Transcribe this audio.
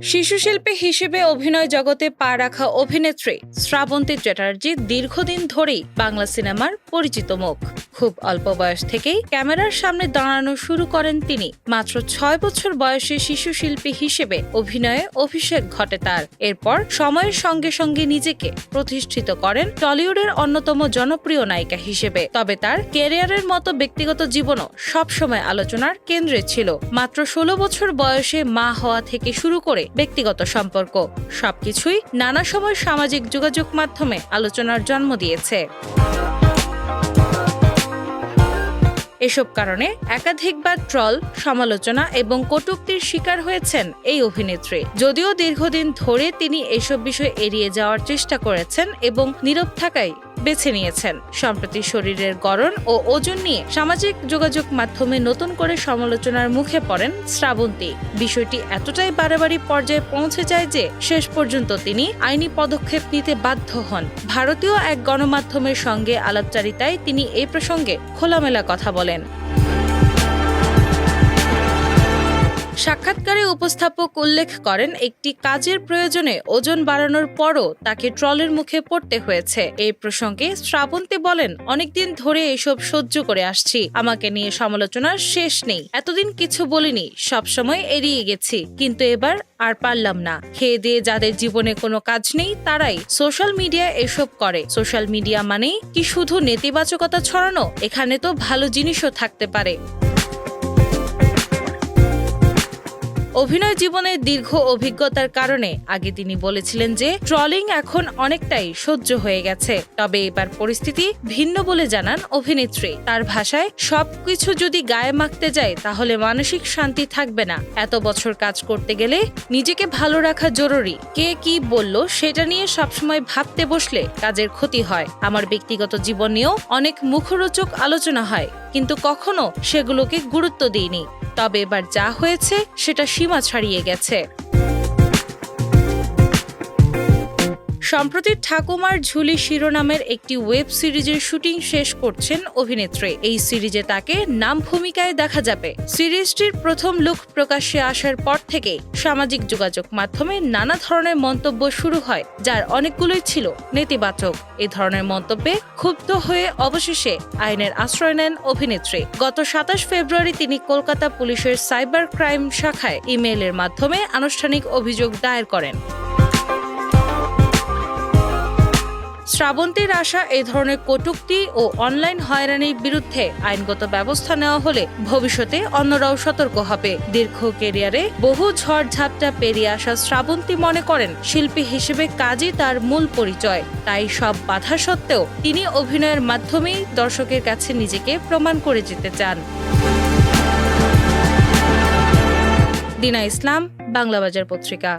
শিশুশিল্পী হিসেবে অভিনয় জগতে পা রাখা অভিনেত্রী শ্রাবন্তী চ্যাটার্জি দীর্ঘদিন ধরেই বাংলা সিনেমার পরিচিত মুখ। খুব অল্প বয়স থেকেই ক্যামেরার সামনে দাঁড়ানো শুরু করেন তিনি। মাত্র 6 বছর বয়সে শিশুশিল্পী হিসেবে অভিনয়ে অভিষেক ঘটে তার। এরপর সময়ের সঙ্গে সঙ্গে নিজেকে প্রতিষ্ঠিত করেন টলিউডের অন্যতম জনপ্রিয় নায়িকা হিসেবে। তবে তার ক্যারিয়ারের মতো ব্যক্তিগত জীবনও সবসময় আলোচনার কেন্দ্রে ছিল। মাত্র 16 বছর বয়সে মা হওয়া থেকে শুরু করে ব্যক্তিগত সম্পর্ক সবকিছুই নানা সময় সামাজিক যোগাযোগ মাধ্যমে আলোচনার জন্ম দিয়েছে। এসব কারণে একাধিকবার ট্রল, সমালোচনা এবং কটূক্তির শিকার হয়েছেন এই অভিনেত্রী। যদিও দীর্ঘদিন ধরে তিনি এসব বিষয় এড়িয়ে যাওয়ার চেষ্টা করেছেন এবং নীরব থাকাই বেছে নিয়েছেন। সম্প্রতি শরীরের গড়ন ও ওজন নিয়ে সামাজিক যোগাযোগ মাধ্যমে নতুন করে সমালোচনার মুখে পড়েন শ্রাবন্তী। বিষয়টি এতটাই বাড়াবাড়ি পর্যায়ে পৌঁছে যায় যে শেষ পর্যন্ত তিনি আইনি পদক্ষেপ নিতে বাধ্য হন। ভারতীয় এক গণমাধ্যমের সঙ্গে আলাপচারিতায় তিনি এই প্রসঙ্গে খোলামেলা কথা বলেন। সাক্ষাৎকারে উপস্থাপক উল্লেখ করেন, একটি কাজের প্রয়োজনে ওজন বাড়ানোর পরও তাকে ট্রলের মুখে পড়তে হয়েছে। এই প্রসঙ্গে শ্রাবন্তী বলেন, অনেকদিন ধরে এসব সহ্য করে আসছি। আমাকে নিয়ে সমালোচনার শেষ নেই। এতদিন কিছু বলিনি, সবসময় এড়িয়ে গেছি, কিন্তু এবার আর পারলাম না। খেয়ে দিয়ে যাদের জীবনে কোনো কাজ নেই তারাই সোশ্যাল মিডিয়ায় এসব করে। সোশ্যাল মিডিয়া মানেই কি শুধু নেতিবাচকতা ছড়ানো? এখানে তো ভালো জিনিসও থাকতে পারে। অভিনয় জীবনের দীর্ঘ অভিজ্ঞতার কারণে আগে তিনি বলেছিলেন যে ট্রলিং এখন অনেকটাই সহ্য হয়ে গেছে। তবে এবার পরিস্থিতি ভিন্ন বলে জানান অভিনেত্রী। তার ভাষায়, সবকিছু যদি গায়ে মাখতে যায় তাহলে মানসিক শান্তি থাকবে না। এত বছর কাজ করতে গেলে নিজেকে ভালো রাখা জরুরি। কে কি বলল সেটা নিয়ে সবসময় ভাবতে বসলে কাজের ক্ষতি হয়। আমার ব্যক্তিগত জীবন নিয়েও অনেক মুখরোচক আলোচনা হয়, কিন্তু কখনো সেগুলোকে গুরুত্ব দিইনি। তবে এবার যা হয়েছে সেটা সীমা ছাড়িয়ে গেছে। সম্প্রতি ঠাকুমার ঝুলি শিরোনামের একটি ওয়েব সিরিজের শুটিং শেষ করছেন অভিনেত্রী। এই সিরিজে তাকে নাম ভূমিকায় দেখা যাবে। সিরিজটির প্রথম লুক প্রকাশ্যে আসার পর থেকে সামাজিক যোগাযোগ মাধ্যমে নানা ধরনের মন্তব্য শুরু হয়, যার অনেকগুলোই ছিল নেতিবাচক। এই ধরনের মন্তব্যে ক্ষুব্ধ হয়ে অবশেষে আইনের আশ্রয় নেন অভিনেত্রী। গত 27 ফেব্রুয়ারি তিনি কলকাতা পুলিশের সাইবার ক্রাইম শাখায় ইমেইলের মাধ্যমে আনুষ্ঠানিক অভিযোগ দায়ের করেন। শ্রাবন্তীর আশা, এই ধরনের কটূক্তি ও অনলাইন হয়রানির বিরুদ্ধে আইনগত ব্যবস্থা নেওয়া হলে ভবিষ্যতে অন্যরাও সতর্ক হবে। দীর্ঘ ক্যারিয়ারে বহু ঝড় ঝাপটা পেরিয়ে আসা শ্রাবন্তী মনে করেন, শিল্পী হিসেবে কাজই তার মূল পরিচয়। তাই সব বাধা সত্ত্বেও তিনি অভিনয়ের মাধ্যমেই দর্শকের কাছে নিজেকে প্রমাণ করে যেতে চান। দিনা ইসলাম, বাংলাবাজার পত্রিকা।